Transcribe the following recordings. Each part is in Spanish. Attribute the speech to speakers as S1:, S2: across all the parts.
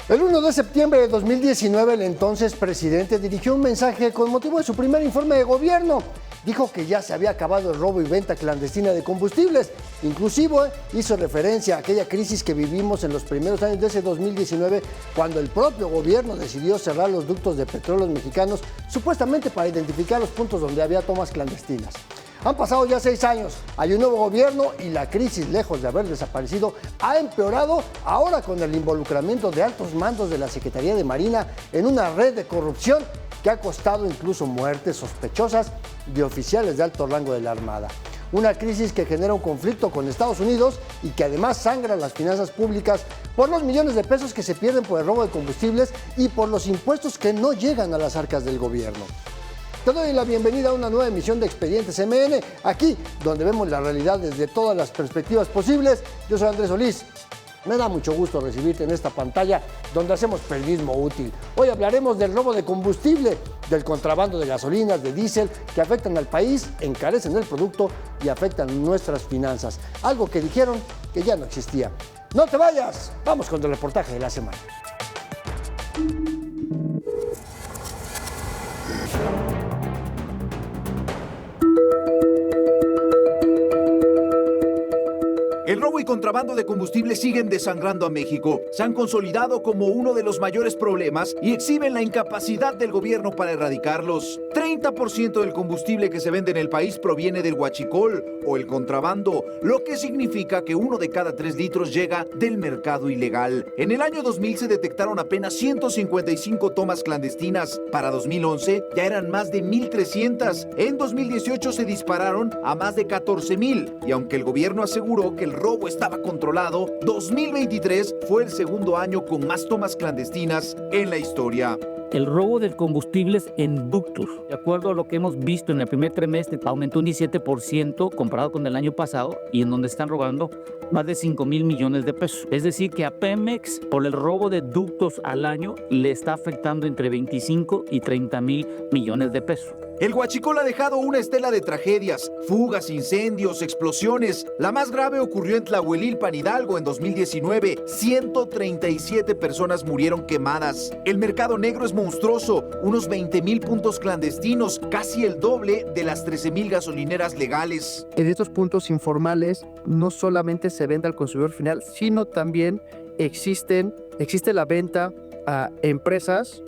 S1: El 1 de septiembre de 2019, el entonces presidente dirigió un mensaje con motivo de su primer informe de gobierno. Dijo que ya se había acabado el robo y venta clandestina de combustibles. Inclusive hizo referencia a aquella crisis que vivimos en los primeros años de ese 2019, cuando el propio gobierno decidió cerrar los ductos de petróleos mexicanos, supuestamente para identificar los puntos donde había tomas clandestinas. Han pasado ya 6 años, hay un nuevo gobierno y la crisis, lejos de haber desaparecido, ha empeorado ahora con el involucramiento de altos mandos de la Secretaría de Marina en una red de corrupción que ha costado incluso muertes sospechosas de oficiales de alto rango de la Armada. Una crisis que genera un conflicto con Estados Unidos y que además sangra las finanzas públicas por los millones de pesos que se pierden por el robo de combustibles y por los impuestos que no llegan a las arcas del gobierno. Te doy la bienvenida a una nueva emisión de Expedientes MN, aquí donde vemos la realidad desde todas las perspectivas posibles. Yo soy Andrés Solís. Me da mucho gusto recibirte en esta pantalla donde hacemos periodismo útil. Hoy hablaremos del robo de combustible, del contrabando de gasolinas, de diésel, que afectan al país, encarecen el producto y afectan nuestras finanzas. Algo que dijeron que ya no existía. ¡No te vayas! Vamos con el reportaje de la semana.
S2: El robo y contrabando de combustible siguen desangrando a México. Se han consolidado como uno de los mayores problemas y exhiben la incapacidad del gobierno para erradicarlos. 30% del combustible que se vende en el país proviene del huachicol o el contrabando, lo que significa que 1 de cada 3 litros llega del mercado ilegal. En el año 2000 se detectaron apenas 155 tomas clandestinas. Para 2011 ya eran más de 1,300. En 2018 se dispararon a más de 14,000. Y aunque el gobierno aseguró que el robo estaba controlado, 2023 fue el segundo año con más tomas clandestinas en la historia.
S3: El robo del combustible en ductos, de acuerdo a lo que hemos visto en el primer trimestre, aumentó un 17% comparado con el año pasado, y en donde están robando más de 5,000 millones de pesos. Es decir, que a Pemex, por el robo de ductos al año, le está afectando entre 25 y 30,000 millones de pesos.
S2: El huachicol ha dejado una estela de tragedias, fugas, incendios, explosiones. La más grave ocurrió en Tlahuelilpan, Hidalgo, en 2019. 137 personas murieron quemadas. El mercado negro es monstruoso, unos 20,000 puntos clandestinos, casi el doble de las 13,000 gasolineras legales.
S4: En estos puntos informales no solamente se vende al consumidor final, sino también existe la venta a empresas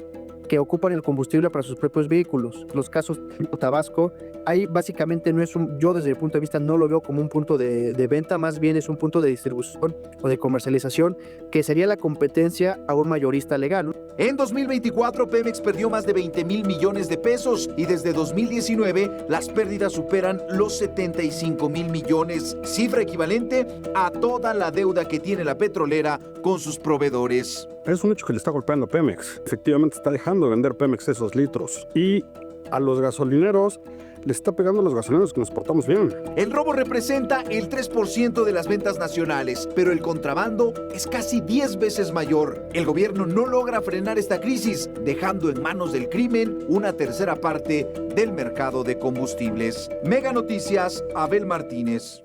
S4: que ocupan el combustible para sus propios vehículos. Los casos de Tabasco, ahí básicamente no es yo desde mi punto de vista no lo veo como un punto de venta, más bien es un punto de distribución o de comercialización que sería la competencia a un mayorista legal.
S2: En 2024 Pemex perdió más de 20,000 millones de pesos y desde 2019 las pérdidas superan los 75,000 millones, cifra equivalente a toda la deuda que tiene la petrolera con sus proveedores.
S5: Es un hecho que le está golpeando a Pemex. Efectivamente está dejando de vender Pemex esos litros. Y a los gasolineros le está pegando a los gasolineros que nos portamos bien.
S2: El robo representa el 3% de las ventas nacionales, pero el contrabando es casi 10 veces mayor. El gobierno no logra frenar esta crisis, dejando en manos del crimen una tercera parte del mercado de combustibles. Mega Noticias, Abel Martínez.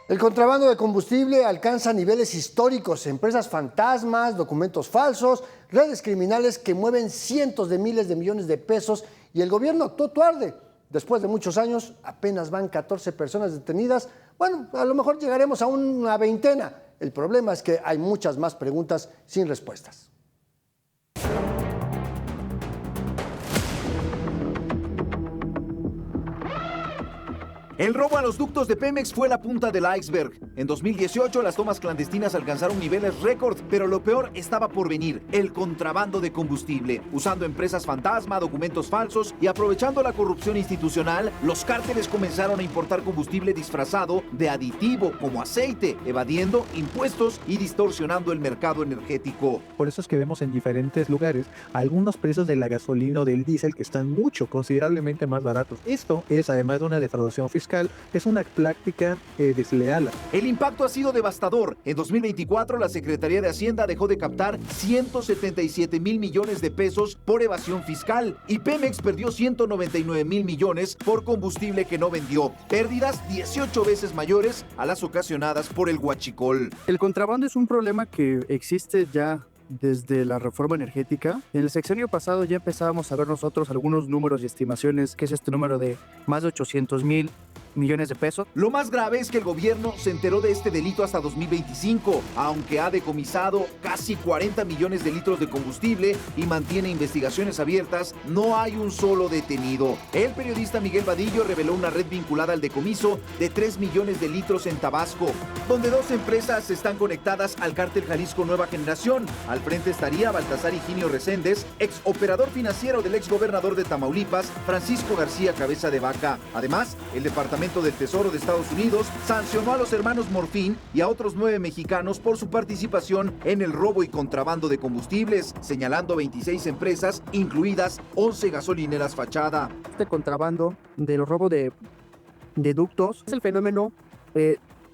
S1: El contrabando de combustible alcanza niveles históricos, empresas fantasmas, documentos falsos, redes criminales que mueven cientos de miles de millones de pesos y el gobierno actuó tarde. Después de muchos años, apenas van 14 personas detenidas. Bueno, a lo mejor llegaremos a una veintena. El problema es que hay muchas más preguntas sin respuestas.
S2: El robo a los ductos de Pemex fue la punta del iceberg. En 2018 las tomas clandestinas alcanzaron niveles récord, pero lo peor estaba por venir, el contrabando de combustible. Usando empresas fantasma, documentos falsos y aprovechando la corrupción institucional, los cárteles comenzaron a importar combustible disfrazado de aditivo como aceite, evadiendo impuestos y distorsionando el mercado energético.
S6: Por eso es que vemos en diferentes lugares algunos precios de la gasolina o del diésel que están considerablemente más baratos. Esto es además de una defraudación fiscal fiscal es una práctica desleal.
S2: El impacto ha sido devastador. En 2024, la Secretaría de Hacienda dejó de captar 177 mil millones de pesos por evasión fiscal y Pemex perdió 199 mil millones por combustible que no vendió. Pérdidas 18 veces mayores a las ocasionadas por el huachicol.
S4: El contrabando es un problema que existe ya desde la reforma energética. En el sexenio pasado ya empezábamos a ver nosotros algunos números y estimaciones, que es este número de más de 800,000 millones de pesos.
S2: Lo más grave es que el gobierno se enteró de este delito hasta 2025, aunque ha decomisado casi 40 millones de litros de combustible y mantiene investigaciones abiertas, no hay un solo detenido. El periodista Miguel Vadillo reveló una red vinculada al decomiso de 3 millones de litros en Tabasco, donde 2 empresas están conectadas al cártel Jalisco Nueva Generación. Al frente estaría Baltasar Higinio Reséndez, ex operador financiero del ex gobernador de Tamaulipas, Francisco García Cabeza de Vaca. Además, el Departamento del Tesoro de Estados Unidos sancionó a los hermanos Morfín y a otros 9 mexicanos por su participación en el robo y contrabando de combustibles, señalando 26 empresas, incluidas 11 gasolineras fachada.
S4: Este contrabando del robo de ductos es el fenómeno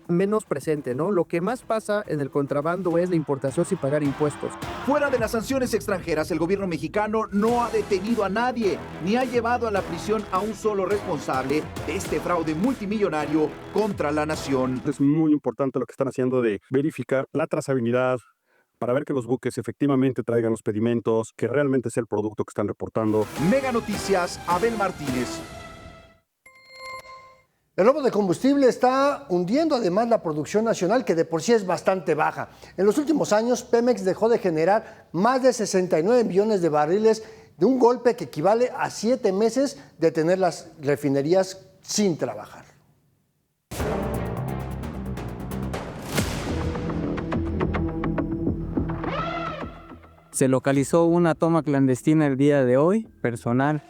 S4: menos presente, ¿no? Lo que más pasa en el contrabando es la importación sin pagar impuestos.
S2: Fuera de las sanciones extranjeras, el gobierno mexicano no ha detenido a nadie, ni ha llevado a la prisión a un solo responsable de este fraude multimillonario contra la nación.
S5: Es muy importante lo que están haciendo de verificar la trazabilidad para ver que los buques efectivamente traigan los pedimentos, que realmente es el producto que están reportando.
S2: Mega Noticias, Abel Martínez.
S1: El robo de combustible está hundiendo además la producción nacional, que de por sí es bastante baja. En los últimos años, Pemex dejó de generar más de 69 millones de barriles de un golpe que equivale a 7 meses de tener las refinerías sin trabajar.
S7: Se localizó una toma clandestina el día de hoy. Personal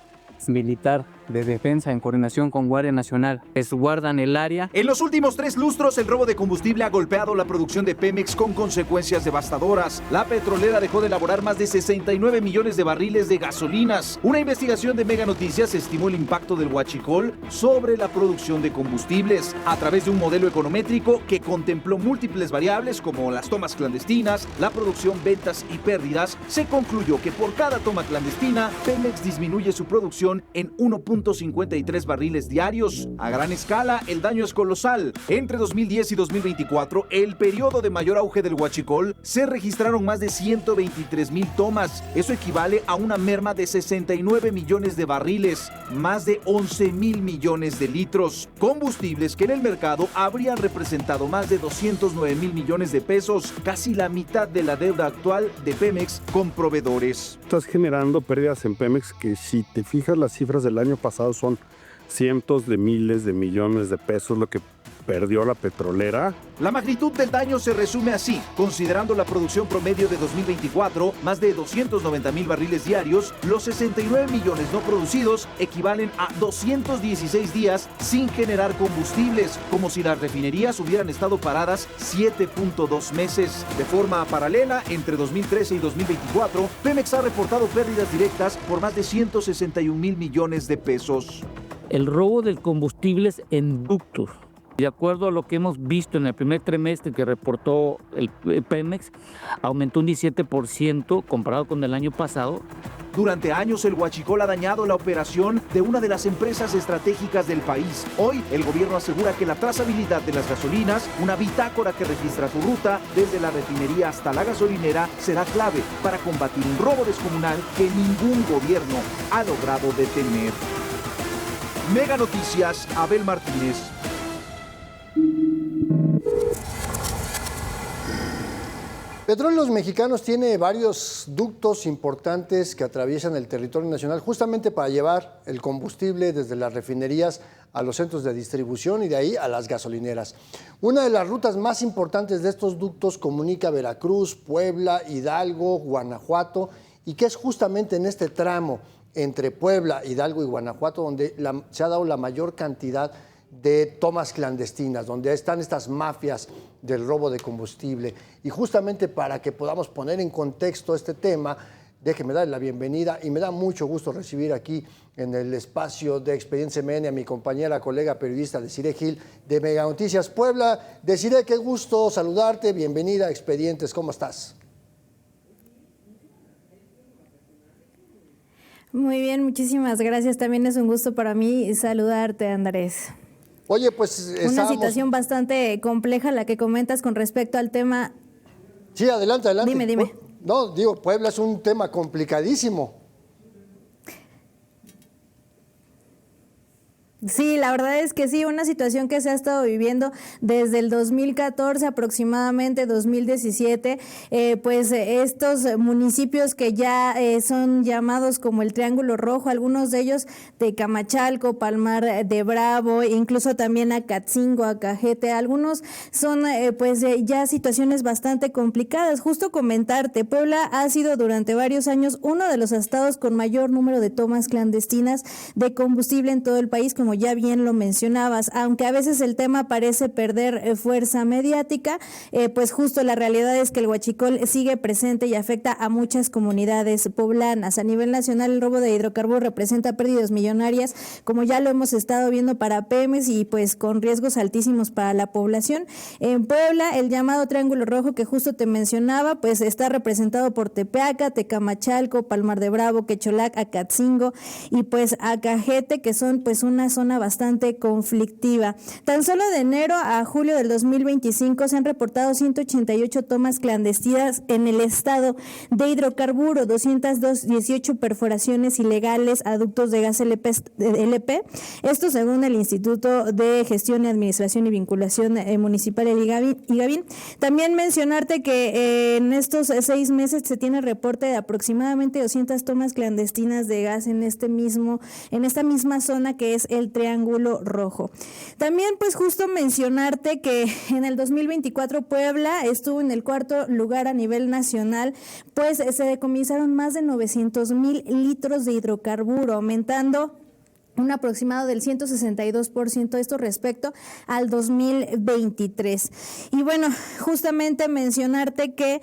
S7: militar de defensa en coordinación con Guardia Nacional resguardan el área.
S2: En los últimos 3 lustros, el robo de combustible ha golpeado la producción de Pemex con consecuencias devastadoras. La petrolera dejó de elaborar más de 69 millones de barriles de gasolinas. Una investigación de Mega Noticias estimó el impacto del huachicol sobre la producción de combustibles a través de un modelo econométrico que contempló múltiples variables como las tomas clandestinas, la producción, ventas y pérdidas. Se concluyó que por cada toma clandestina, Pemex disminuye su producción en 1.53 barriles diarios. A gran escala, el daño es colosal. Entre 2010 y 2024, el periodo de mayor auge del huachicol, se registraron más de 123,000 tomas. Eso equivale a una merma de 69 millones de barriles, más de 11,000 millones de litros. Combustibles que en el mercado habrían representado más de 209,000 millones de pesos, casi la mitad de la deuda actual de Pemex con proveedores.
S5: Estás generando pérdidas en Pemex que, si te fijas, las cifras del año pasado son cientos de miles de millones de pesos lo que perdió la petrolera.
S2: La magnitud del daño se resume así: considerando la producción promedio de 2024, más de 290,000 barriles diarios, los 69 millones no producidos equivalen a 216 días sin generar combustibles, como si las refinerías hubieran estado paradas 7.2 meses. De forma paralela, entre 2013 y 2024, Pemex ha reportado pérdidas directas por más de 161,000 millones de pesos.
S3: El robo del combustible en ductos. De acuerdo a lo que hemos visto en el primer trimestre que reportó el Pemex, aumentó un 17% comparado con el año pasado.
S2: Durante años, el huachicol ha dañado la operación de una de las empresas estratégicas del país. Hoy, el gobierno asegura que la trazabilidad de las gasolinas, una bitácora que registra tu ruta desde la refinería hasta la gasolinera, será clave para combatir un robo descomunal que ningún gobierno ha logrado detener. Mega Noticias, Abel Martínez.
S1: Petróleos Mexicanos tiene varios ductos importantes que atraviesan el territorio nacional justamente para llevar el combustible desde las refinerías a los centros de distribución y de ahí a las gasolineras. Una de las rutas más importantes de estos ductos comunica Veracruz, Puebla, Hidalgo, Guanajuato, y que es justamente en este tramo entre Puebla, Hidalgo y Guanajuato donde se ha dado la mayor cantidad de tomas clandestinas, donde están estas mafias del robo de combustible. Y justamente para que podamos poner en contexto este tema, déjeme darle la bienvenida y me da mucho gusto recibir aquí en el espacio de Expediente CMN a mi compañera, colega periodista Desiree Gil de Mega Noticias Puebla. Desiree, qué gusto saludarte, bienvenida a Expedientes, ¿cómo estás?
S8: Muy bien, muchísimas gracias. También es un gusto para mí saludarte, Andrés.
S1: Oye, pues
S8: Una situación bastante compleja la que comentas con respecto al tema.
S1: Sí, adelante.
S8: Dime.
S1: No, digo, Puebla es un tema complicadísimo.
S8: Sí, la verdad es que sí, una situación que se ha estado viviendo desde el 2014 aproximadamente, 2017, pues estos municipios que ya son llamados como el Triángulo Rojo, algunos de ellos Tecamachalco, Palmar de Bravo, incluso también Acatzingo, Acajete, algunos son pues ya situaciones bastante complicadas. Justo comentarte, Puebla ha sido durante varios años uno de los estados con mayor número de tomas clandestinas de combustible en todo el país, como ya bien lo mencionabas, aunque a veces el tema parece perder fuerza mediática, pues justo la realidad es que el huachicol sigue presente y afecta a muchas comunidades poblanas. A nivel nacional, el robo de hidrocarburos representa pérdidas millonarias, como ya lo hemos estado viendo para Pemex, y pues con riesgos altísimos para la población. En Puebla, el llamado Triángulo Rojo que justo te mencionaba, pues está representado por Tepeaca, Tecamachalco, Palmar de Bravo, Quecholac, Acatzingo y pues Acajete, que son pues una zona bastante conflictiva. Tan solo de enero a julio del 2025 se han reportado 188 tomas clandestinas en el estado de hidrocarburo, 218 perforaciones ilegales a ductos de gas LP. Esto según el Instituto de Gestión y Administración y Vinculación Municipal, el IGAVIN. También mencionarte que en estos 6 meses se tiene reporte de aproximadamente 200 tomas clandestinas de gas en esta misma zona que es el Triángulo Rojo. También pues justo mencionarte que en el 2024 Puebla estuvo en el 4º lugar a nivel nacional, pues se decomisaron más de 900,000 litros de hidrocarburo, aumentando un aproximado del 162% esto respecto al 2023. Y bueno, justamente mencionarte que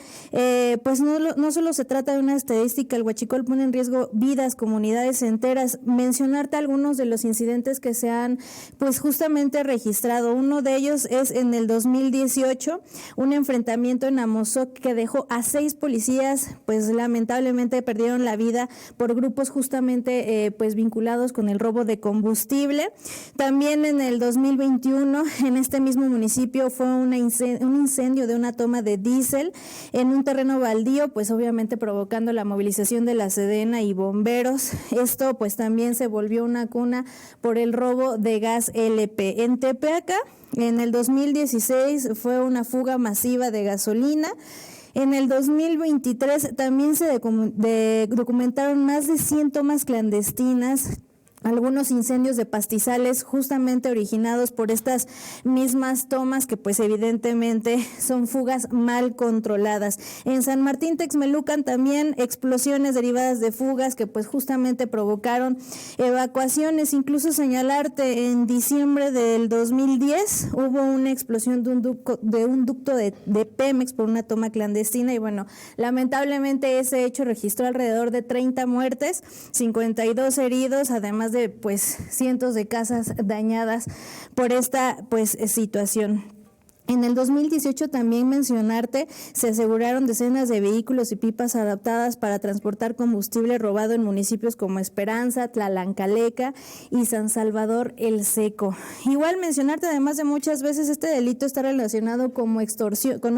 S8: pues no solo se trata de una estadística, el huachicol pone en riesgo vidas, comunidades enteras. Mencionarte algunos de los incidentes que se han pues justamente registrado. Uno de ellos es en el 2018, un enfrentamiento en Amozoc que dejó a 6 policías, pues lamentablemente perdieron la vida por grupos justamente pues vinculados con el robo de combustible. También en el 2021, en este mismo municipio, fue un incendio de una toma de diésel en un terreno baldío, pues obviamente provocando la movilización de la Sedena y bomberos. Esto pues también se volvió una cuna por el robo de gas LP. En Tepeaca, en el 2016, fue una fuga masiva de gasolina. En el 2023 también se documentaron más de 100 tomas clandestinas, algunos incendios de pastizales justamente originados por estas mismas tomas que pues evidentemente son fugas mal controladas. En San Martín Texmelucan también explosiones derivadas de fugas que pues justamente provocaron evacuaciones. Incluso señalarte, en diciembre del 2010 hubo una explosión de un ducto de Pemex por una toma clandestina y bueno, lamentablemente ese hecho registró alrededor de 30 muertes, 52 heridos, además de pues cientos de casas dañadas por esta pues situación. En el 2018 también mencionarte, se aseguraron decenas de vehículos y pipas adaptadas para transportar combustible robado en municipios como Esperanza, Tlalancaleca y San Salvador el Seco. Igual mencionarte, además de muchas veces este delito está relacionado con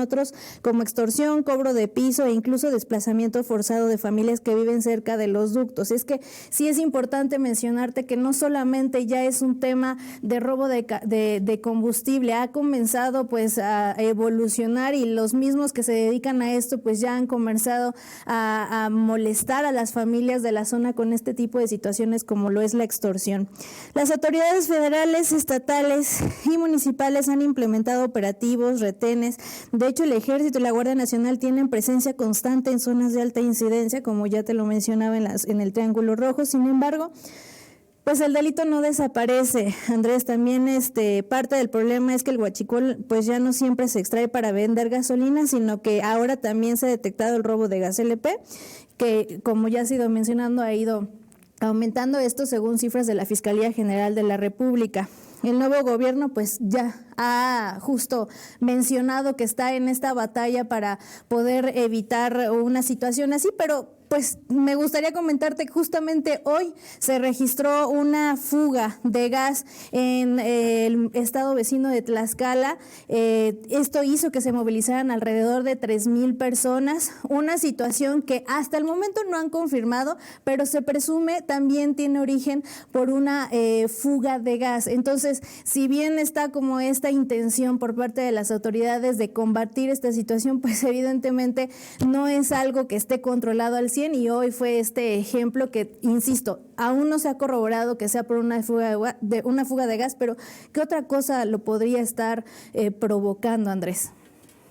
S8: otros como extorsión, cobro de piso e incluso desplazamiento forzado de familias que viven cerca de los ductos. Es que sí es importante mencionarte que no solamente ya es un tema de robo de combustible, ha comenzado pues a evolucionar y los mismos que se dedican a esto pues ya han comenzado a molestar a las familias de la zona con este tipo de situaciones como lo es la extorsión. Las autoridades federales, estatales y municipales han implementado operativos, retenes. De hecho, el Ejército y la Guardia Nacional tienen presencia constante en zonas de alta incidencia, como ya te lo mencionaba en el Triángulo Rojo. Sin embargo, Pues el delito no desaparece, Andrés. También parte del problema es que el huachicol pues ya no siempre se extrae para vender gasolina, sino que ahora también se ha detectado el robo de gas LP, que como ya ha sido mencionando ha ido aumentando esto según cifras de la Fiscalía General de la República. El nuevo gobierno pues ya ha justo mencionado que está en esta batalla para poder evitar una situación así, pero pues me gustaría comentarte que justamente hoy se registró una fuga de gas en el estado vecino de Tlaxcala. Esto hizo que se movilizaran alrededor de 3,000 personas, una situación que hasta el momento no han confirmado, pero se presume también tiene origen por una fuga de gas. Entonces, si bien está como esta intención por parte de las autoridades de combatir esta situación, pues evidentemente no es algo que esté controlado al 100%, y hoy fue este ejemplo que, insisto, aún no se ha corroborado que sea por una fuga de gas, pero ¿qué otra cosa lo podría estar provocando, Andrés?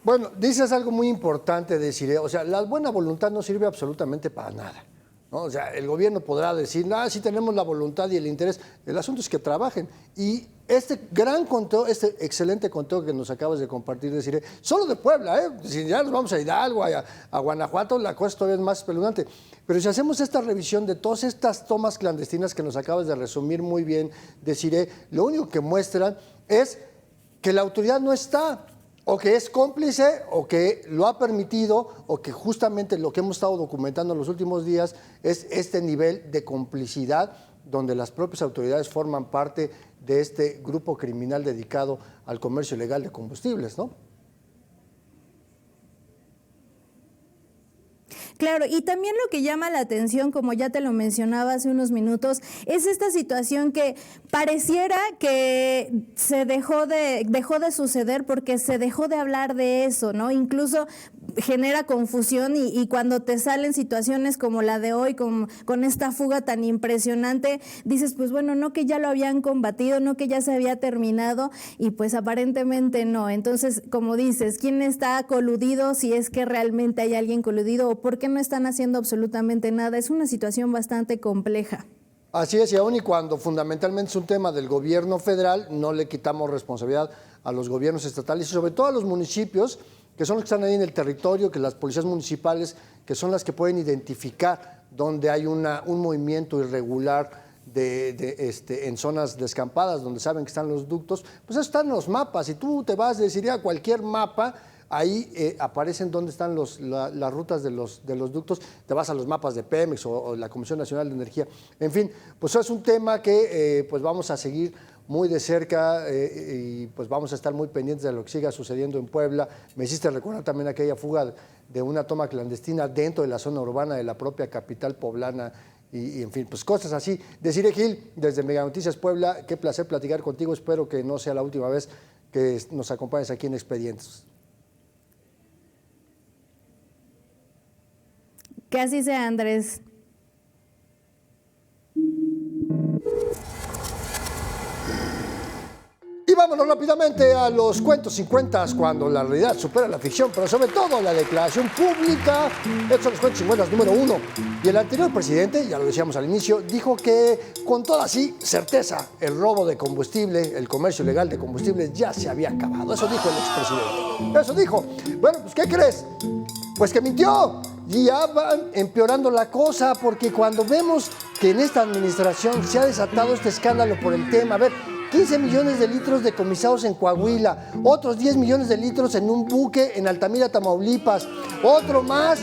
S1: Bueno, dices algo muy importante, Desiree. O sea, la buena voluntad no sirve absolutamente para nada, ¿no? O sea, el gobierno podrá decir, sí tenemos la voluntad y el interés. El asunto es que trabajen. Y este gran conteo, este excelente conteo que nos acabas de compartir, Desiree, solo de Puebla, si ya nos vamos a Hidalgo, a Guanajuato, la cosa todavía es más espeluznante. Pero si hacemos esta revisión de todas estas tomas clandestinas que nos acabas de resumir muy bien, Desiree, lo único que muestran es que la autoridad no está, o que es cómplice, o que lo ha permitido, o que justamente lo que hemos estado documentando en los últimos días es este nivel de complicidad donde las propias autoridades forman parte de este grupo criminal dedicado al comercio ilegal de combustibles, ¿no?
S8: Claro, y también lo que llama la atención, como ya te lo mencionaba hace unos minutos, es esta situación que pareciera que se dejó de suceder porque se dejó de hablar de eso, ¿no? Incluso genera confusión y cuando te salen situaciones como la de hoy, con esta fuga tan impresionante, dices, pues bueno, no que ya lo habían combatido, no que ya se había terminado, y pues aparentemente no. Entonces, como dices, ¿quién está coludido? Si es que realmente hay alguien coludido, o por qué no están haciendo absolutamente nada. Es una situación bastante compleja.
S1: Así es, y aún y cuando fundamentalmente es un tema del gobierno federal, no le quitamos responsabilidad a los gobiernos estatales y sobre todo a los municipios, que son los que están ahí en el territorio, que las policías municipales, que son las que pueden identificar dónde hay un movimiento irregular en zonas descampadas, donde saben que están los ductos. Pues eso está en los mapas. Si tú te vas, a cualquier mapa, ahí aparecen dónde están las rutas de los ductos, te vas a los mapas de Pemex o la Comisión Nacional de Energía. En fin, pues eso es un tema que pues vamos a seguir muy de cerca y pues vamos a estar muy pendientes de lo que siga sucediendo en Puebla. Me hiciste recordar también aquella fuga de una toma clandestina dentro de la zona urbana de la propia capital poblana y en fin, pues cosas así. Desiree Gil, desde Mega Noticias Puebla, qué placer platicar contigo, espero que no sea la última vez que nos acompañes aquí en Expedientes.
S8: Que así sea, Andrés.
S1: Y vámonos rápidamente a los cuentos 50 cuando la realidad supera la ficción, pero sobre todo la declaración pública. Estos son los cuentos 50 número 1. Y el anterior presidente, ya lo decíamos al inicio, dijo que con toda certeza el robo de combustible, el comercio ilegal de combustibles ya se había acabado. Eso dijo el expresidente. Eso dijo. Bueno, pues ¿qué crees? Pues que mintió. Y ya van empeorando la cosa, porque cuando vemos que en esta administración se ha desatado este escándalo por el tema, 15 millones de litros decomisados en Coahuila, otros 10 millones de litros en un buque en Altamira, Tamaulipas, otro más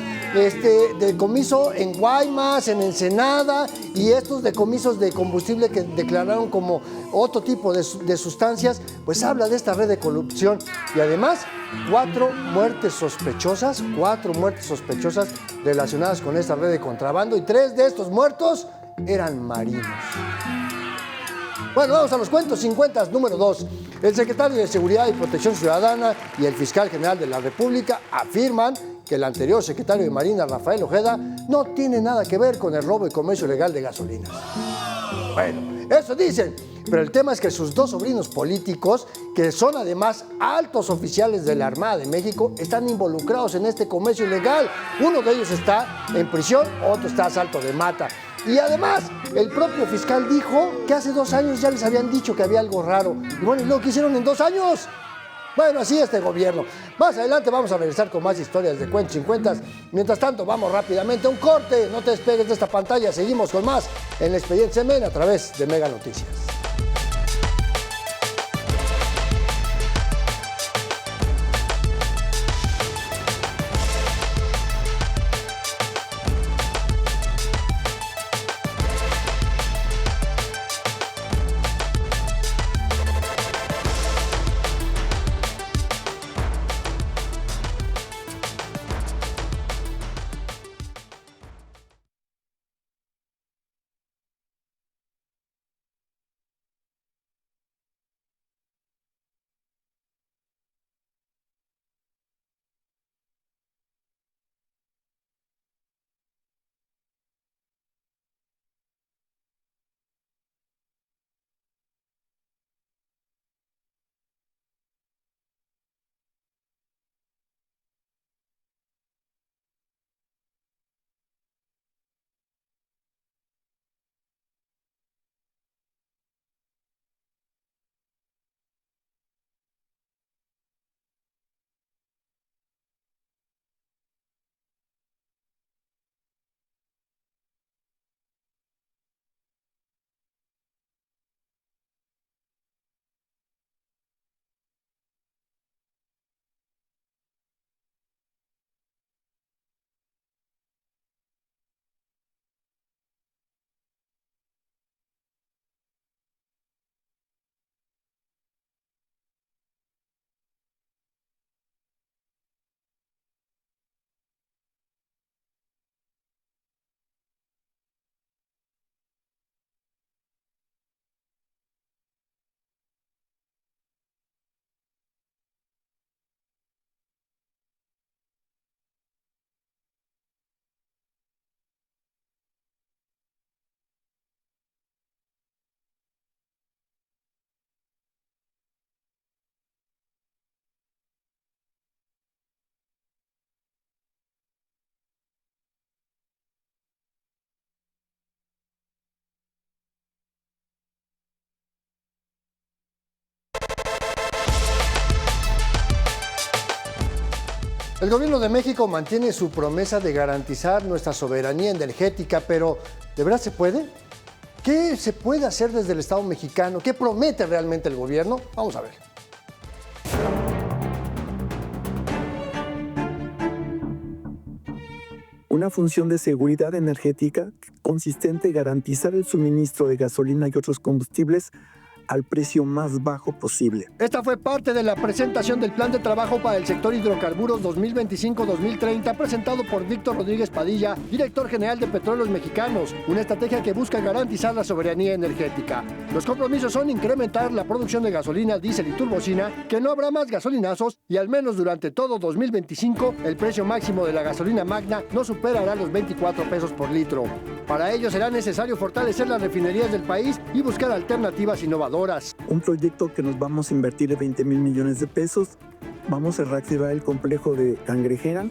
S1: decomiso en Guaymas, en Ensenada, y estos decomisos de combustible que declararon como otro tipo de sustancias, pues habla de esta red de corrupción. Y además, 4 muertes sospechosas relacionadas con esta red de contrabando, y 3 de estos muertos eran marinos. Bueno, vamos a los cuentos 50 número 2. El secretario de Seguridad y Protección Ciudadana y el fiscal general de la República afirman que el anterior secretario de Marina, Rafael Ojeda, no tiene nada que ver con el robo y comercio ilegal de gasolinas. Bueno, eso dicen, pero el tema es que sus 2 sobrinos políticos, que son además altos oficiales de la Armada de México, están involucrados en este comercio ilegal. Uno de ellos está en prisión, otro está a salto de mata. Y además, el propio fiscal dijo que hace 2 años ya les habían dicho que había algo raro. Y bueno, ¿y lo que hicieron en 2 años? Bueno, así este gobierno. Más adelante vamos a regresar con más historias de cuentos sin cuentas. Mientras tanto, vamos rápidamente a un corte. No te despegues de esta pantalla. Seguimos con más en el Expediente Semen a través de Mega Noticias. El gobierno de México mantiene su promesa de garantizar nuestra soberanía energética, pero ¿de verdad se puede? ¿Qué se puede hacer desde el Estado mexicano? ¿Qué promete realmente el gobierno? Vamos a ver.
S6: Una función de seguridad energética consistente en garantizar el suministro de gasolina y otros combustibles al precio más bajo posible.
S1: Esta fue parte de la presentación del Plan de Trabajo para el Sector Hidrocarburos 2025-2030 presentado por Víctor Rodríguez Padilla, director general de Petróleos Mexicanos, una estrategia que busca garantizar la soberanía energética. Los compromisos son incrementar la producción de gasolina, diésel y turbocina, que no habrá más gasolinazos y al menos durante todo 2025 el precio máximo de la gasolina magna no superará los 24 pesos por litro. Para ello será necesario fortalecer las refinerías del país y buscar alternativas innovadoras.
S6: Un proyecto que nos vamos a invertir de 20,000 millones de pesos. Vamos a reactivar el complejo de Cangrejera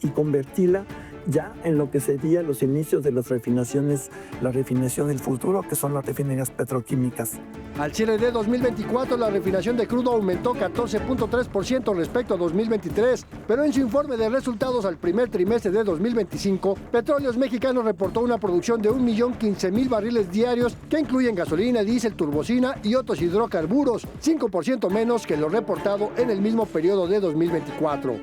S6: y convertirla ya en lo que serían los inicios de las refinaciones, la refinación del futuro, que son las refinerías petroquímicas.
S1: Al cierre de 2024, la refinación de crudo aumentó 14.3% respecto a 2023, pero en su informe de resultados al primer trimestre de 2025, Petróleos Mexicanos reportó una producción de 1.015.000 barriles diarios que incluyen gasolina, diésel, turbocina y otros hidrocarburos, 5% menos que lo reportado en el mismo periodo de 2024.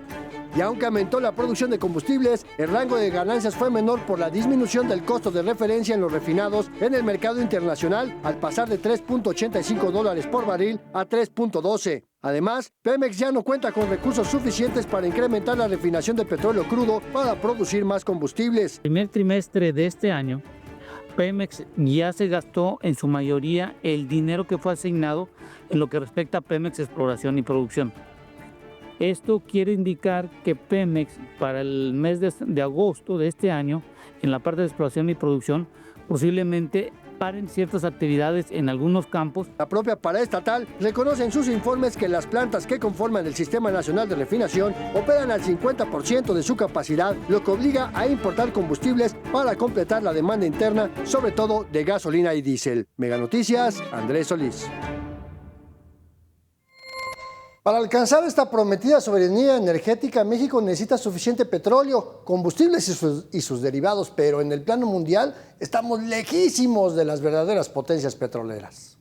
S1: Y aunque aumentó la producción de combustibles, el rango de ganancias fue menor por la disminución del costo de referencia en los refinados en el mercado internacional al pasar de $3.85 por barril a 3.12. Además, Pemex ya no cuenta con recursos suficientes para incrementar la refinación de petróleo crudo para producir más combustibles.
S3: El primer trimestre de este año, Pemex ya se gastó en su mayoría el dinero que fue asignado en lo que respecta a Pemex Exploración y Producción. Esto quiere indicar que Pemex para el mes de agosto de este año, en la parte de exploración y producción, posiblemente paren ciertas actividades en algunos campos.
S1: La propia paraestatal reconoce en sus informes que las plantas que conforman el Sistema Nacional de Refinación operan al 50% de su capacidad, lo que obliga a importar combustibles para completar la demanda interna, sobre todo de gasolina y diésel. Mega Noticias, Andrés Solís. Para alcanzar esta prometida soberanía energética, México necesita suficiente petróleo, combustibles y sus derivados, pero en el plano mundial estamos lejísimos de las verdaderas potencias petroleras.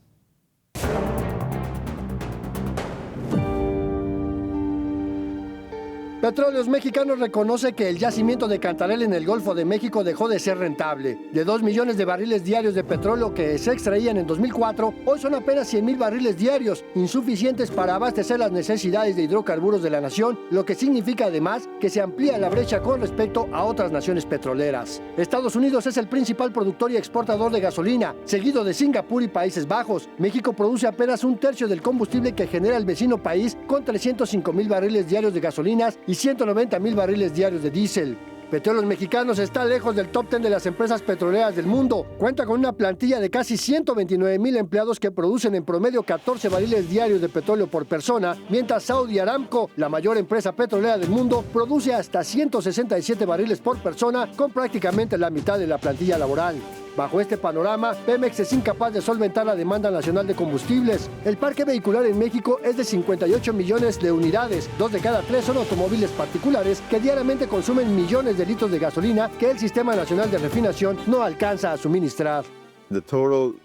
S1: Petróleos Mexicanos reconoce que el yacimiento de Cantarell en el Golfo de México dejó de ser rentable. De 2 millones de barriles diarios de petróleo que se extraían en 2004, hoy son apenas 100,000 barriles diarios, insuficientes para abastecer las necesidades de hidrocarburos de la nación, lo que significa además que se amplía la brecha con respecto a otras naciones petroleras. Estados Unidos es el principal productor y exportador de gasolina, seguido de Singapur y Países Bajos. México produce apenas 1/3 del combustible que genera el vecino país, con 305,000 barriles diarios de gasolinas y 190,000 barriles diarios de diésel. Petróleos Mexicanos está lejos del top 10 de las empresas petroleras del mundo. Cuenta con una plantilla de casi 129,000 empleados que producen en promedio 14 barriles diarios de petróleo por persona, mientras Saudi Aramco, la mayor empresa petrolera del mundo, produce hasta 167 barriles por persona, con prácticamente la mitad de la plantilla laboral. Bajo este panorama, Pemex es incapaz de solventar la demanda nacional de combustibles. El parque vehicular en México es de 58 millones de unidades. 2 de cada 3 son automóviles particulares que diariamente consumen millones de litros de gasolina que el Sistema Nacional de Refinación no alcanza a suministrar.
S9: The total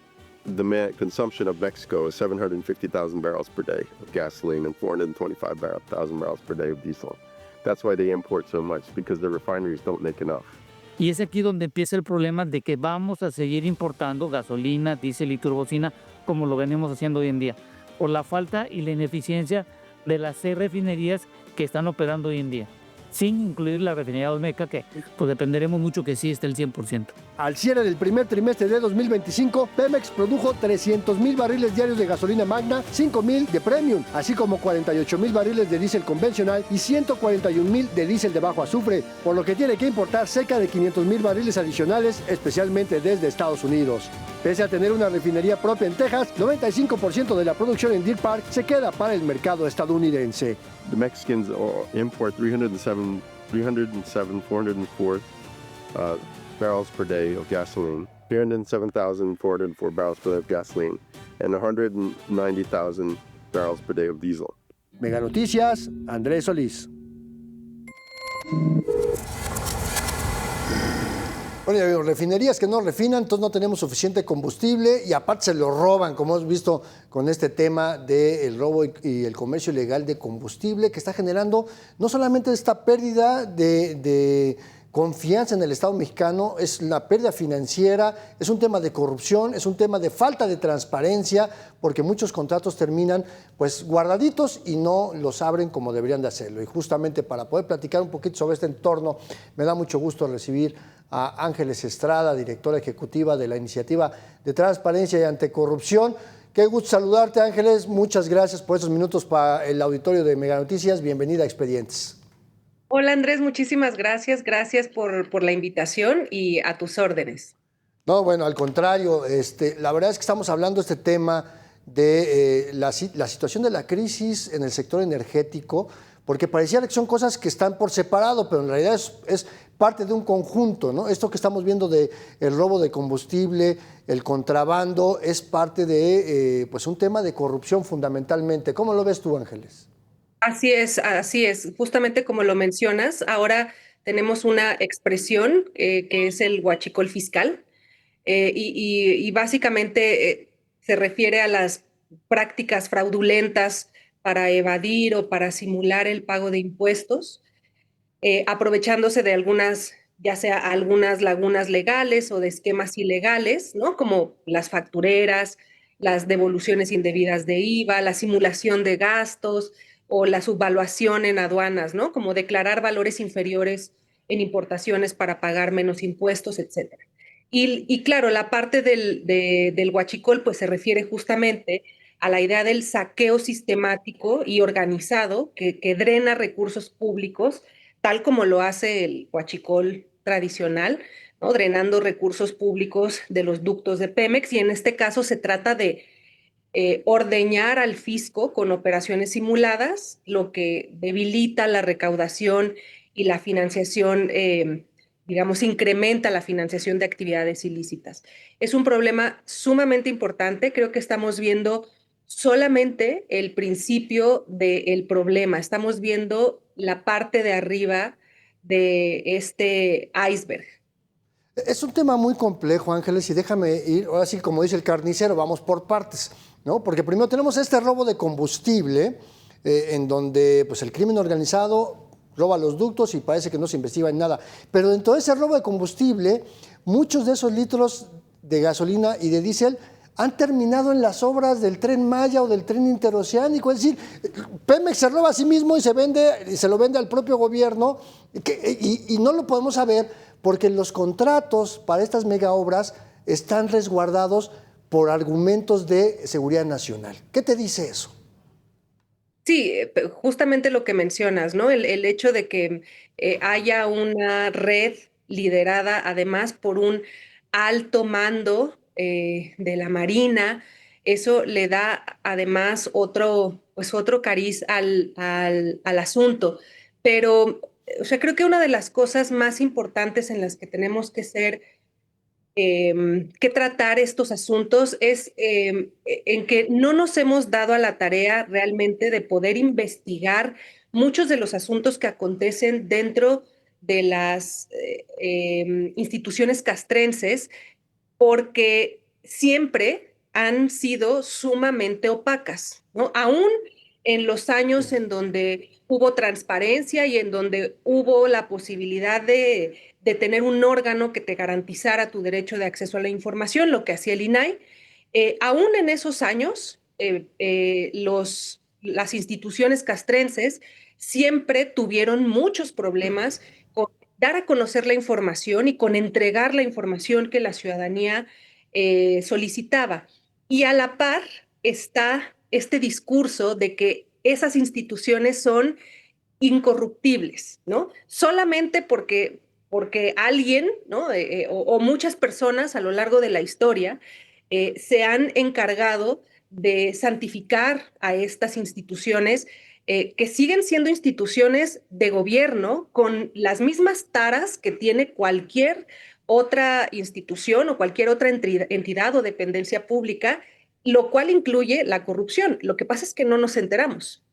S9: demand consumption of Mexico is 750,000 barrels per day of gasoline and 425,000 barrels per day of diesel. That's why they import so much, because their refineries don't make enough.
S3: Y es aquí donde empieza el problema de que vamos a seguir importando gasolina, diésel y turbocina como lo venimos haciendo hoy en día, por la falta y la ineficiencia de las 6 refinerías que están operando hoy en día, sin incluir la refinería Olmeca, que pues dependeremos mucho que sí esté el 100%.
S1: Al cierre del primer trimestre de 2025, Pemex produjo 300,000 barriles diarios de gasolina magna, 5,000 de premium, así como 48,000 barriles de diésel convencional y 141,000 de diésel de bajo azufre, por lo que tiene que importar cerca de 500,000 barriles adicionales, especialmente desde Estados Unidos. Pese a tener una refinería propia en Texas, 95% de la producción en Deer Park se queda para el mercado estadounidense.
S9: The Mexicans import 404 barrels per day of gasoline, 307,404 barrels per day of gasoline, and 190,000 barrels per day of diesel.
S1: Mega Noticias, Andrés Solís. Bueno, ya vimos, refinerías que no refinan, entonces no tenemos suficiente combustible y aparte se lo roban, como hemos visto con este tema del robo y el comercio ilegal de combustible, que está generando no solamente esta pérdida de confianza en el Estado mexicano, es la pérdida financiera, es un tema de corrupción, es un tema de falta de transparencia, porque muchos contratos terminan pues guardaditos y no los abren como deberían de hacerlo. Y justamente para poder platicar un poquito sobre este entorno, me da mucho gusto recibir a Ángeles Estrada, directora ejecutiva de la Iniciativa de Transparencia y Anticorrupción. Qué gusto saludarte, Ángeles. Muchas gracias por estos minutos para el auditorio de Mega Noticias. Bienvenida a Expedientes.
S10: Hola Andrés, muchísimas gracias. Gracias por la invitación y a tus órdenes.
S1: No, bueno, al contrario, la verdad es que estamos hablando de este tema de la situación de la crisis en el sector energético, porque pareciera que son cosas que están por separado, pero en realidad es parte de un conjunto, ¿no? Esto que estamos viendo de el robo de combustible, el contrabando, es parte de pues un tema de corrupción fundamentalmente. ¿Cómo lo ves tú, Ángeles?
S10: Así es. Justamente como lo mencionas, ahora tenemos una expresión que es el huachicol fiscal y básicamente se refiere a las prácticas fraudulentas para evadir o para simular el pago de impuestos, aprovechándose de algunas, ya sea algunas lagunas legales o de esquemas ilegales, ¿no? Como las factureras, las devoluciones indebidas de IVA, la simulación de gastos o la subvaluación en aduanas, ¿no? Como declarar valores inferiores en importaciones para pagar menos impuestos, etc. Y claro, la parte del huachicol pues se refiere justamente a la idea del saqueo sistemático y organizado que drena recursos públicos, tal como lo hace el huachicol tradicional, ¿no? Drenando recursos públicos de los ductos de Pemex, y en este caso se trata de ordeñar al fisco con operaciones simuladas, lo que debilita la recaudación y la financiación, digamos, incrementa la financiación de actividades ilícitas. Es un problema sumamente importante. Creo que estamos viendo solamente el principio del problema. Estamos viendo la parte de arriba de este iceberg.
S1: Es un tema muy complejo, Ángeles, y déjame ir, ahora sí, como dice el carnicero, vamos por partes, ¿no? Porque primero tenemos este robo de combustible, en donde pues, el crimen organizado roba los ductos y parece que no se investiga en nada. Pero dentro de ese robo de combustible, muchos de esos litros de gasolina y de diésel han terminado en las obras del Tren Maya o del Tren Interoceánico. Es decir, Pemex se roba a sí mismo y se lo vende al propio gobierno, y no lo podemos saber porque los contratos para estas mega obras están resguardados por argumentos de seguridad nacional. ¿Qué te dice eso?
S10: Sí, justamente lo que mencionas, ¿no? El hecho de que haya una red liderada además por un alto mando de la Marina, eso le da además otro cariz al asunto. Pero, o sea, creo que una de las cosas más importantes en las que tenemos que que tratar estos asuntos es en que no nos hemos dado a la tarea realmente de poder investigar muchos de los asuntos que acontecen dentro de las instituciones castrenses, porque siempre han sido sumamente opacas, ¿no? Aún en los años en donde hubo transparencia y en donde hubo la posibilidad de tener un órgano que te garantizara tu derecho de acceso a la información, lo que hacía el INAI, aún en esos años, las instituciones castrenses siempre tuvieron muchos problemas con dar a conocer la información y con entregar la información que la ciudadanía solicitaba. Y a la par está este discurso de que esas instituciones son incorruptibles, ¿no? Solamente porque alguien, ¿no? O muchas personas a lo largo de la historia se han encargado de santificar a estas instituciones que siguen siendo instituciones de gobierno con las mismas taras que tiene cualquier otra institución o cualquier otra entidad o dependencia pública, lo cual incluye la corrupción. Lo que pasa es que no nos enteramos.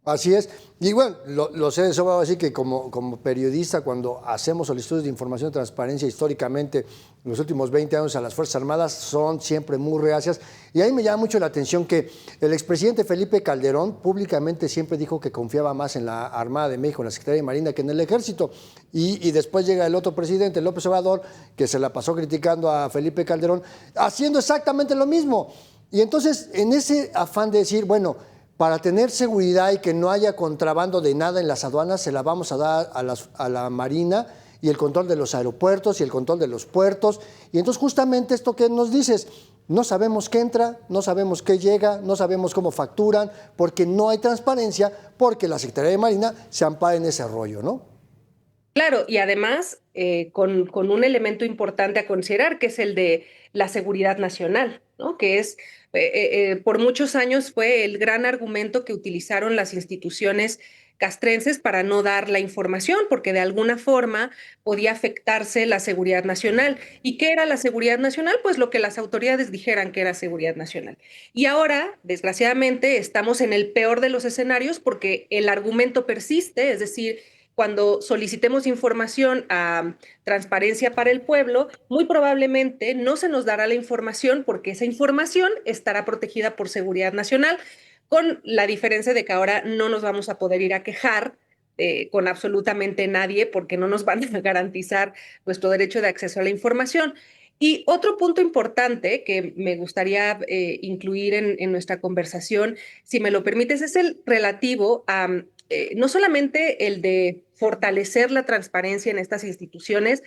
S1: Así es. Y bueno, lo sé de sobra, así que como periodista, cuando hacemos solicitudes de información de transparencia históricamente, en los últimos 20 años a las Fuerzas Armadas son siempre muy reacias. Y ahí me llama mucho la atención que el expresidente Felipe Calderón públicamente siempre dijo que confiaba más en la Armada de México, en la Secretaría de Marina, que en el Ejército. Y después llega el otro presidente, López Obrador, que se la pasó criticando a Felipe Calderón, haciendo exactamente lo mismo. Y entonces, en ese afán de decir, bueno, para tener seguridad y que no haya contrabando de nada en las aduanas, se la vamos a dar a la Marina, y el control de los aeropuertos y el control de los puertos. Y entonces justamente esto que nos dices, no sabemos qué entra, no sabemos qué llega, no sabemos cómo facturan, porque no hay transparencia, porque la Secretaría de Marina se ampara en ese rollo, ¿no?
S10: Claro, y además con un elemento importante a considerar, que es el de la seguridad nacional, ¿no? Que es, por muchos años fue el gran argumento que utilizaron las instituciones castrenses para no dar la información, porque de alguna forma podía afectarse la seguridad nacional. ¿Y qué era la seguridad nacional? Pues lo que las autoridades dijeran que era seguridad nacional. Y ahora, desgraciadamente, estamos en el peor de los escenarios porque el argumento persiste, es decir, cuando solicitemos información a Transparencia para el Pueblo, muy probablemente no se nos dará la información porque esa información estará protegida por seguridad nacional, con la diferencia de que ahora no nos vamos a poder ir a quejar con absolutamente nadie porque no nos van a garantizar nuestro derecho de acceso a la información. Y otro punto importante que me gustaría incluir en nuestra conversación, si me lo permites, es el relativo a no solamente el de fortalecer la transparencia en estas instituciones.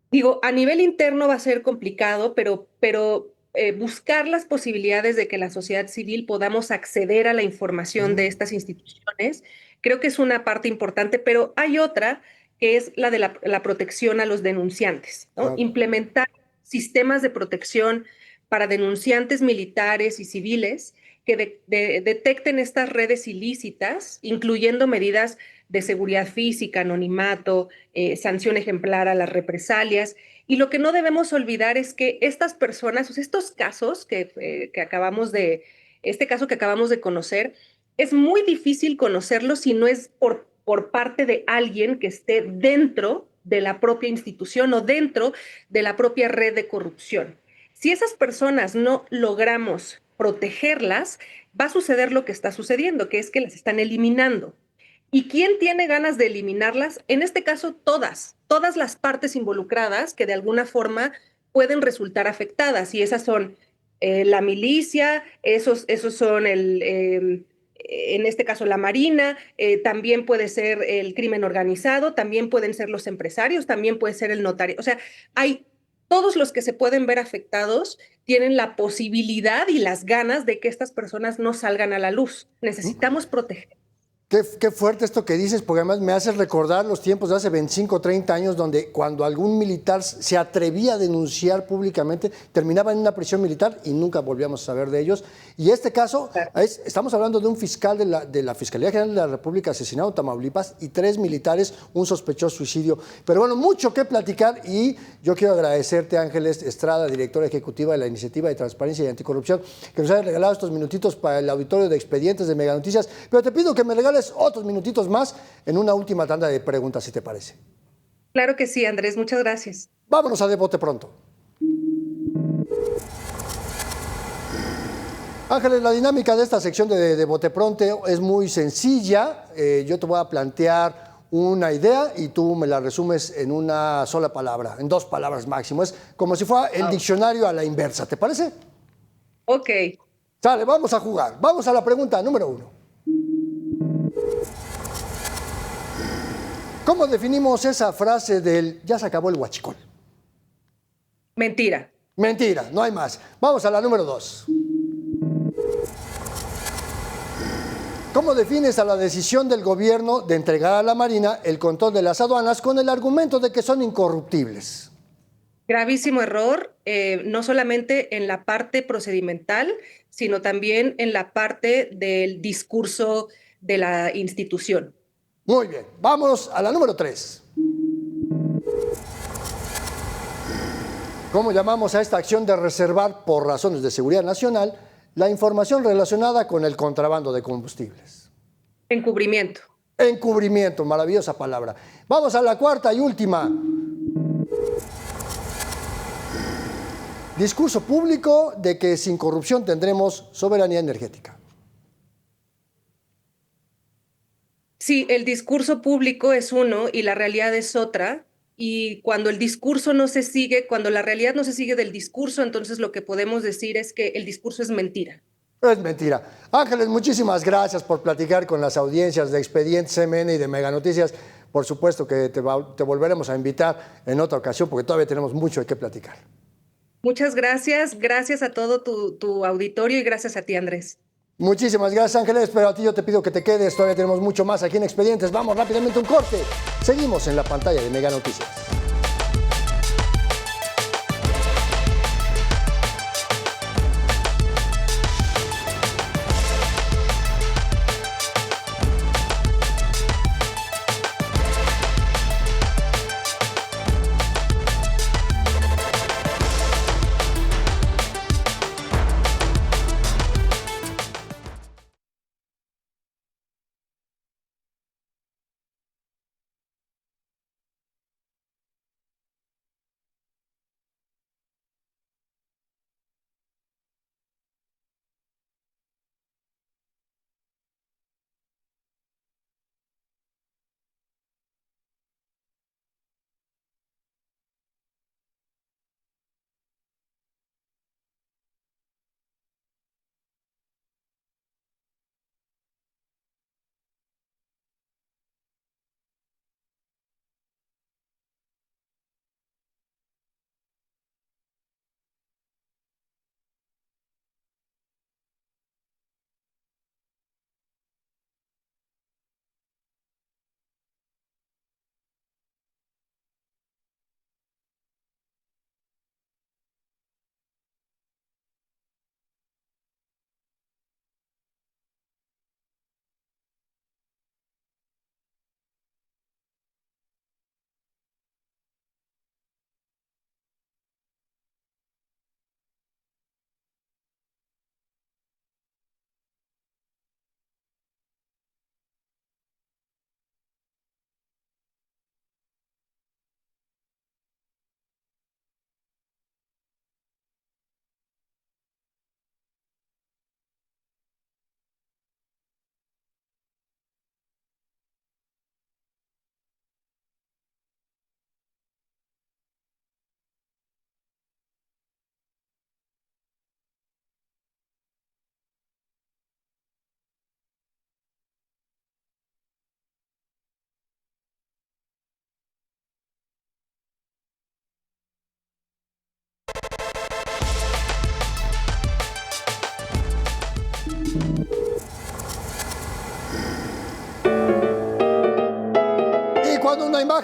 S10: Digo, a nivel interno va a ser complicado, pero buscar las posibilidades de que la sociedad civil podamos acceder a la información de estas instituciones, creo que es una parte importante, pero hay otra que es la de la protección a los denunciantes, ¿no?
S1: Claro.
S10: Implementar sistemas de protección para denunciantes militares y civiles que detecten estas redes ilícitas, incluyendo medidas de seguridad física, anonimato, sanción ejemplar a las represalias. Y lo que no debemos olvidar es que estas personas, o sea, estos casos este caso que acabamos de conocer, es muy difícil conocerlo si no es por parte de alguien que esté dentro de la propia institución o dentro de la propia red de corrupción. Si esas personas no logramos protegerlas, va a suceder lo que está sucediendo, que es que las están eliminando. ¿Y quién tiene ganas de eliminarlas? En este caso, todas las partes involucradas que de alguna forma pueden resultar afectadas, y esas son la milicia, esos son en este caso la Marina, también puede ser el crimen organizado, también pueden ser los empresarios, también puede ser el notario. O sea, hay todos los que se pueden ver afectados tienen la posibilidad y las ganas de que estas personas no salgan a la luz. Necesitamos proteger.
S1: Qué fuerte esto que dices, porque además me hace recordar los tiempos de hace 25 o 30 años donde cuando algún militar se atrevía a denunciar públicamente, terminaba en una prisión militar y nunca volvíamos a saber de ellos. Y este caso, estamos hablando de un fiscal de la Fiscalía General de la República asesinado en Tamaulipas y 3 militares, un sospechoso suicidio. Pero bueno, mucho que platicar y yo quiero agradecerte, Ángeles Estrada, directora ejecutiva de la Iniciativa de Transparencia y Anticorrupción, que nos haya regalado estos minutitos para el auditorio de Expedientes de Mega Noticias. Pero te pido que me regales otros minutitos más en una última tanda de preguntas, si te parece.
S10: Claro que sí, Andrés, muchas gracias.
S1: Vámonos a De Bote Pronto. Ángeles, la dinámica de esta sección de Bote Pronto es muy sencilla. Yo te voy a plantear una idea y tú me la resumes en una sola palabra, en 2 palabras máximo. Es como si fuera el diccionario a la inversa, ¿te parece?
S10: Ok.
S1: Sale, vamos a jugar. Vamos a la pregunta número 1. ¿Cómo definimos esa frase del ya se acabó el huachicol?
S10: Mentira.
S1: Mentira, no hay más. Vamos a la número 2. ¿Cómo defines a la decisión del gobierno de entregar a la Marina el control de las aduanas con el argumento de que son incorruptibles?
S10: Gravísimo error, no solamente en la parte procedimental, sino también en la parte del discurso de la institución.
S1: Muy bien, vámonos a la número 3. ¿Cómo llamamos a esta acción de reservar, por razones de seguridad nacional, la información relacionada con el contrabando de combustibles?
S10: Encubrimiento.
S1: Encubrimiento, maravillosa palabra. Vamos a la 4ª y última. Discurso público de que sin corrupción tendremos soberanía energética.
S10: Sí, el discurso público es uno y la realidad es otra. Y cuando el discurso no se sigue, cuando la realidad no se sigue del discurso, entonces lo que podemos decir es que el discurso es mentira.
S1: Es mentira. Ángeles, muchísimas gracias por platicar con las audiencias de Expedientes MN y de Mega Noticias. Por supuesto que te volveremos a invitar en otra ocasión porque todavía tenemos mucho de qué platicar.
S10: Muchas gracias. Gracias a todo tu auditorio y gracias a ti, Andrés.
S1: Muchísimas gracias, Ángeles, pero a ti yo te pido que te quedes. Todavía tenemos mucho más aquí en Expedientes. Vamos rápidamente a un corte. Seguimos en la pantalla de Mega Noticias.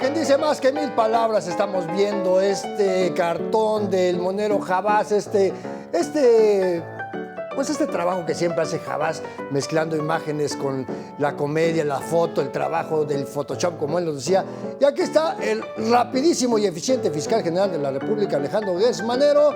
S1: imagen dice más que 1000 palabras. Estamos viendo este cartón del monero Jabás, este trabajo que siempre hace Jabás, mezclando imágenes con la comedia, la foto, el trabajo del Photoshop, como él nos decía. Y aquí está el rapidísimo y eficiente fiscal general de la República, Alejandro Gertz Manero.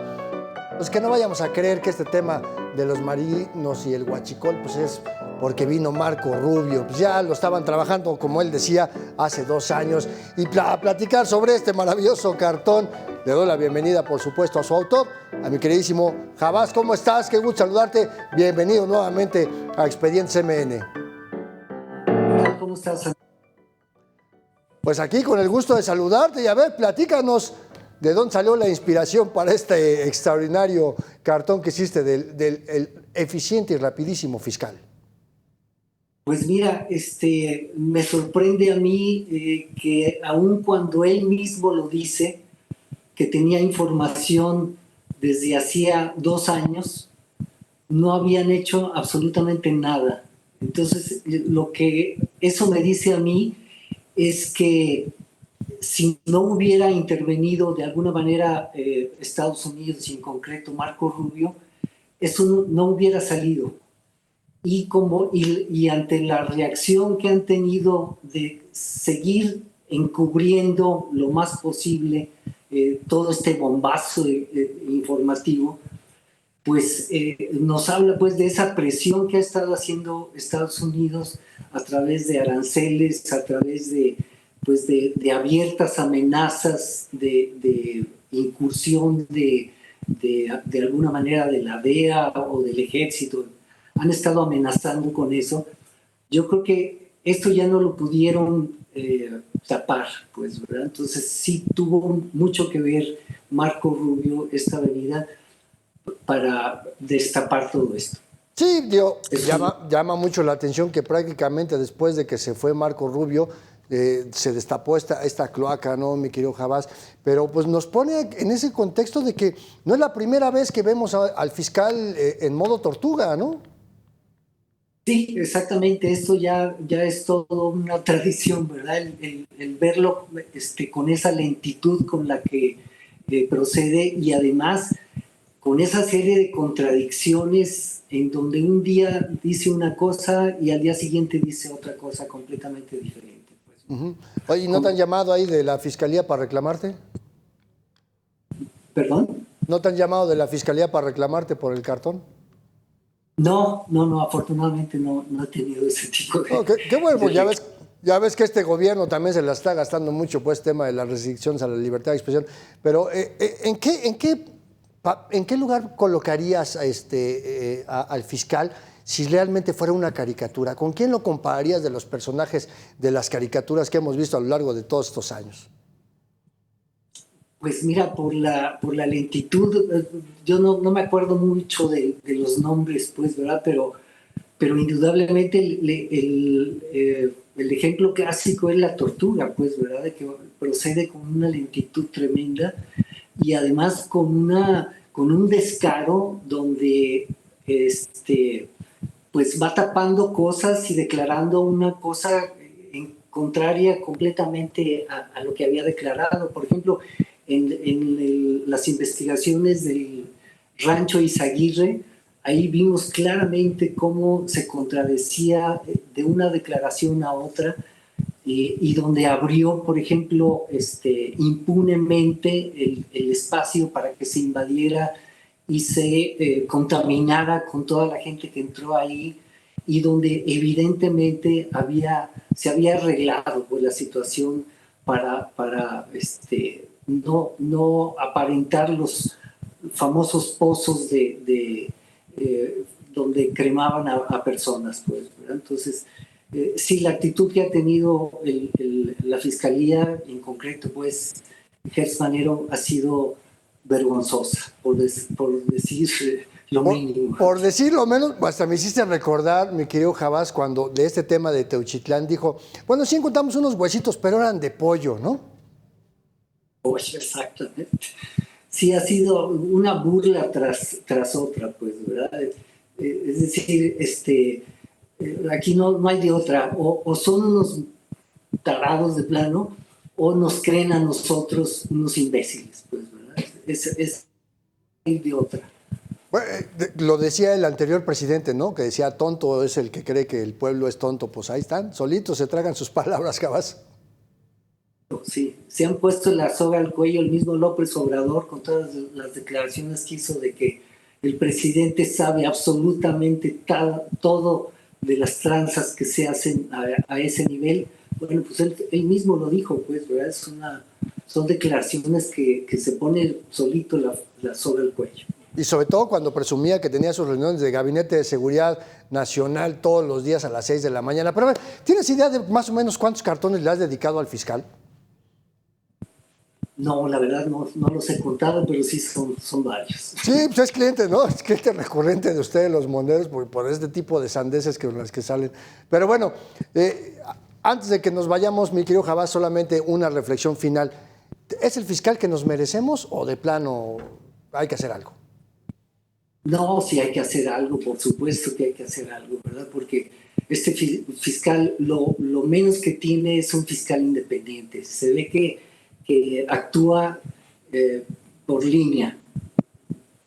S1: Pues que no vayamos a creer que este tema de los marinos y el huachicol, pues es porque vino Marco Rubio. Pues ya lo estaban trabajando, como él decía, hace 2 años. Y a platicar sobre este maravilloso cartón, le doy la bienvenida, por supuesto, a su autor, a mi queridísimo Jabás. ¿Cómo estás? Qué gusto saludarte. Bienvenido nuevamente a Expedientes MN.
S11: ¿Cómo estás?
S1: Pues aquí con el gusto de saludarte y a ver, platícanos de dónde salió la inspiración para este extraordinario cartón que hiciste del eficiente y rapidísimo fiscal.
S11: Pues mira, me sorprende a mí que aun cuando él mismo lo dice, que tenía información desde hacía 2 años, no habían hecho absolutamente nada. Entonces, lo que eso me dice a mí es que si no hubiera intervenido de alguna manera Estados Unidos y en concreto Marco Rubio, eso no hubiera salido. Y ante la reacción que han tenido de seguir encubriendo lo más posible todo este bombazo informativo, pues nos habla pues de esa presión que ha estado haciendo Estados Unidos a través de aranceles, a través de abiertas amenazas de incursión de alguna manera de la DEA o del ejército. Han estado amenazando con eso. Yo creo que esto ya no lo pudieron tapar, pues, ¿verdad? Entonces sí tuvo mucho que ver Marco Rubio esta venida para destapar todo esto.
S1: Sí, llama mucho la atención que prácticamente después de que se fue Marco Rubio, se destapó esta cloaca, ¿no, mi querido Jabás? Pero pues nos pone en ese contexto de que no es la primera vez que vemos al fiscal en modo tortuga, ¿no?
S11: Sí, exactamente. Esto ya es todo una tradición, ¿verdad? El verlo con esa lentitud con la que procede y además con esa serie de contradicciones en donde un día dice una cosa y al día siguiente dice otra cosa completamente diferente.
S1: Oye, ¿no te han llamado ahí de la fiscalía para reclamarte?
S11: ¿Perdón?
S1: ¿No te han llamado de la fiscalía para reclamarte por el cartón?
S11: No, afortunadamente no he tenido ese tipo de...
S1: No, qué bueno, pues ya ves que este gobierno también se la está gastando mucho, pues, tema de las restricciones a la libertad de expresión. Pero, ¿en qué lugar colocarías al fiscal si realmente fuera una caricatura? ¿Con quién lo compararías de los personajes de las caricaturas que hemos visto a lo largo de todos estos años?
S11: Pues mira, por la lentitud, yo no me acuerdo mucho de los nombres, pues, ¿verdad? Pero indudablemente el ejemplo clásico es la tortura, pues, ¿verdad? De que procede con una lentitud tremenda y además con un descaro donde pues va tapando cosas y declarando una cosa contraria completamente a lo que había declarado. Por ejemplo, en las investigaciones del rancho Izaguirre, ahí vimos claramente cómo se contradecía de una declaración a otra y donde abrió, por ejemplo, impunemente el espacio para que se invadiera y se contaminara con toda la gente que entró ahí y donde evidentemente se había arreglado pues, la situación para no aparentar los famosos pozos donde cremaban a personas. Pues, ¿verdad? Entonces, sí, la actitud que ha tenido la Fiscalía, en concreto, pues, Gertz Manero, ha sido vergonzosa, por decir lo mínimo.
S1: Por decir lo menos, hasta me hiciste recordar, mi querido Jabás, cuando de este tema de Teuchitlán dijo, bueno, sí encontramos unos huesitos, pero eran de pollo, ¿no?
S11: Oye, exactamente. Sí, ha sido una burla tras otra, pues, ¿verdad? Es decir, aquí no hay de otra. O son unos tarados de plano, o nos creen a nosotros unos imbéciles, pues, ¿verdad? Es de otra.
S1: Bueno, lo decía el anterior presidente, ¿no? Que decía, tonto es el que cree que el pueblo es tonto. Pues ahí están, solitos se tragan sus palabras, Cabas.
S11: Sí, se han puesto la soga al cuello el mismo López Obrador con todas las declaraciones que hizo de que el presidente sabe absolutamente todo de las tranzas que se hacen a ese nivel. Bueno, pues él mismo lo dijo, pues, ¿verdad? Son declaraciones que se pone solito la soga al cuello.
S1: Y sobre todo cuando presumía que tenía sus reuniones de Gabinete de Seguridad Nacional todos los días a las 6 de la mañana. Pero a ver, ¿tienes idea de más o menos cuántos cartones le has dedicado al fiscal?
S11: No, la verdad no los he contado, pero sí son varios.
S1: Sí, pues es cliente, ¿no? Es cliente recurrente de ustedes, los moneros, por este tipo de sandeces que las que salen. Pero bueno, antes de que nos vayamos, mi querido Jabás, solamente una reflexión final. ¿Es el fiscal que nos merecemos o de plano hay que hacer algo?
S11: No, sí hay que hacer algo, por supuesto que hay que hacer algo, ¿verdad? Porque este fiscal lo menos que tiene es un fiscal independiente. Se ve que actúa por línea,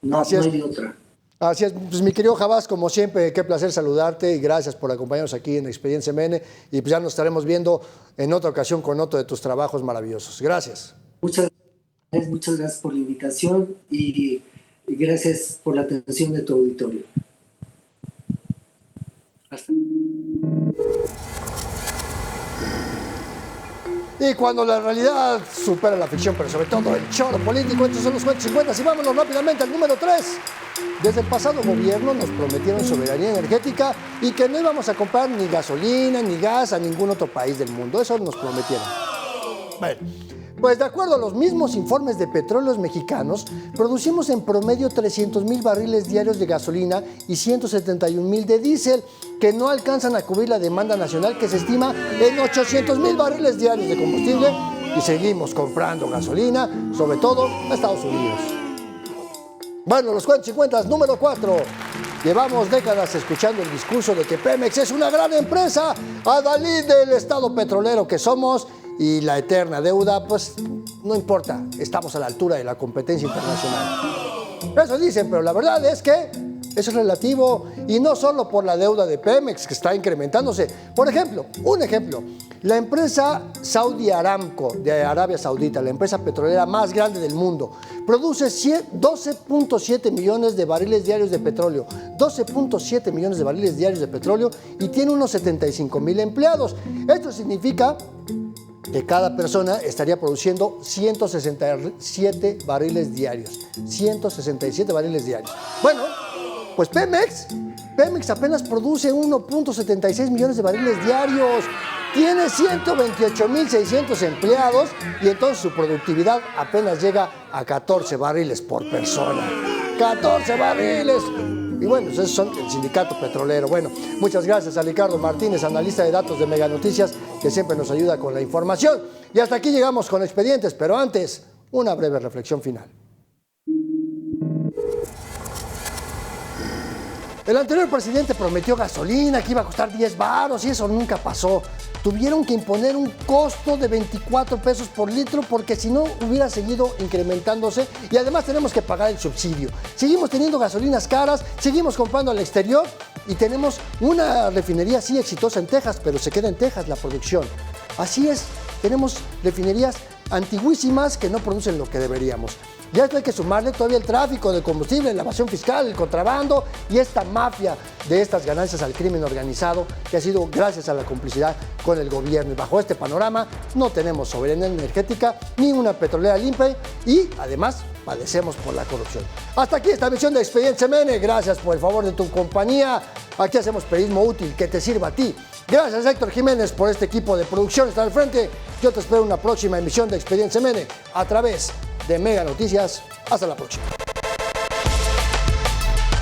S11: no hay de otra.
S1: Así es, pues mi querido Jabás, como siempre, qué placer saludarte y gracias por acompañarnos aquí en Expediente MN y pues ya nos estaremos viendo en otra ocasión con otro de tus trabajos maravillosos. Gracias.
S11: Muchas gracias por la invitación y gracias por la atención de tu auditorio. Hasta.
S1: Y cuando la realidad supera la ficción, pero sobre todo el choro político, estos son los cuentos 50. Y vámonos rápidamente al número 3. Desde el pasado gobierno nos prometieron soberanía energética y que no íbamos a comprar ni gasolina ni gas a ningún otro país del mundo. Eso nos prometieron. Bueno, pues de acuerdo a los mismos informes de Petróleos Mexicanos, producimos en promedio 300,000 barriles diarios de gasolina y 171,000 de diésel, que no alcanzan a cubrir la demanda nacional que se estima en 800,000 barriles diarios de combustible y seguimos comprando gasolina, sobre todo a Estados Unidos. Bueno, los cuentos 50, número 4. Llevamos décadas escuchando el discurso de que Pemex es una gran empresa, adalid del estado petrolero que somos, y la eterna deuda, pues no importa, estamos a la altura de la competencia internacional. Eso dicen, pero la verdad es que eso es relativo y no solo por la deuda de Pemex que está incrementándose. Por ejemplo, la empresa Saudi Aramco de Arabia Saudita, la empresa petrolera más grande del mundo, produce 12.7 millones de barriles diarios de petróleo, 12.7 millones de barriles diarios de petróleo y tiene unos 75,000 empleados. Esto significa que cada persona estaría produciendo 167 barriles diarios. 167 barriles diarios. Bueno, pues Pemex apenas produce 1.76 millones de barriles diarios. Tiene 128,600 empleados y entonces su productividad apenas llega a 14 barriles por persona. ¡14 barriles! Y bueno, esos son el sindicato petrolero. Bueno, muchas gracias a Ricardo Martínez, analista de datos de Mega Noticias, que siempre nos ayuda con la información. Y hasta aquí llegamos con Expedientes, pero antes, una breve reflexión final. El anterior presidente prometió gasolina que iba a costar 10 varos y eso nunca pasó. Tuvieron que imponer un costo de 24 pesos por litro porque si no hubiera seguido incrementándose y además tenemos que pagar el subsidio. Seguimos teniendo gasolinas caras, seguimos comprando al exterior y tenemos una refinería sí exitosa en Texas, pero se queda en Texas la producción. Así es, tenemos refinerías antiguísimas que no producen lo que deberíamos. Ya esto hay que sumarle todavía el tráfico de combustible, la evasión fiscal, el contrabando y esta mafia de estas ganancias al crimen organizado que ha sido gracias a la complicidad con el gobierno. Y bajo este panorama no tenemos soberanía energética ni una petrolera limpia y además padecemos por la corrupción. Hasta aquí esta emisión de Expediente MN. Gracias por el favor de tu compañía. Aquí hacemos periodismo útil que te sirva a ti. Gracias Héctor Jiménez por este equipo de producción. Está al frente. Yo te espero en una próxima emisión de Expediente MN a través de Mega Noticias. Hasta la próxima.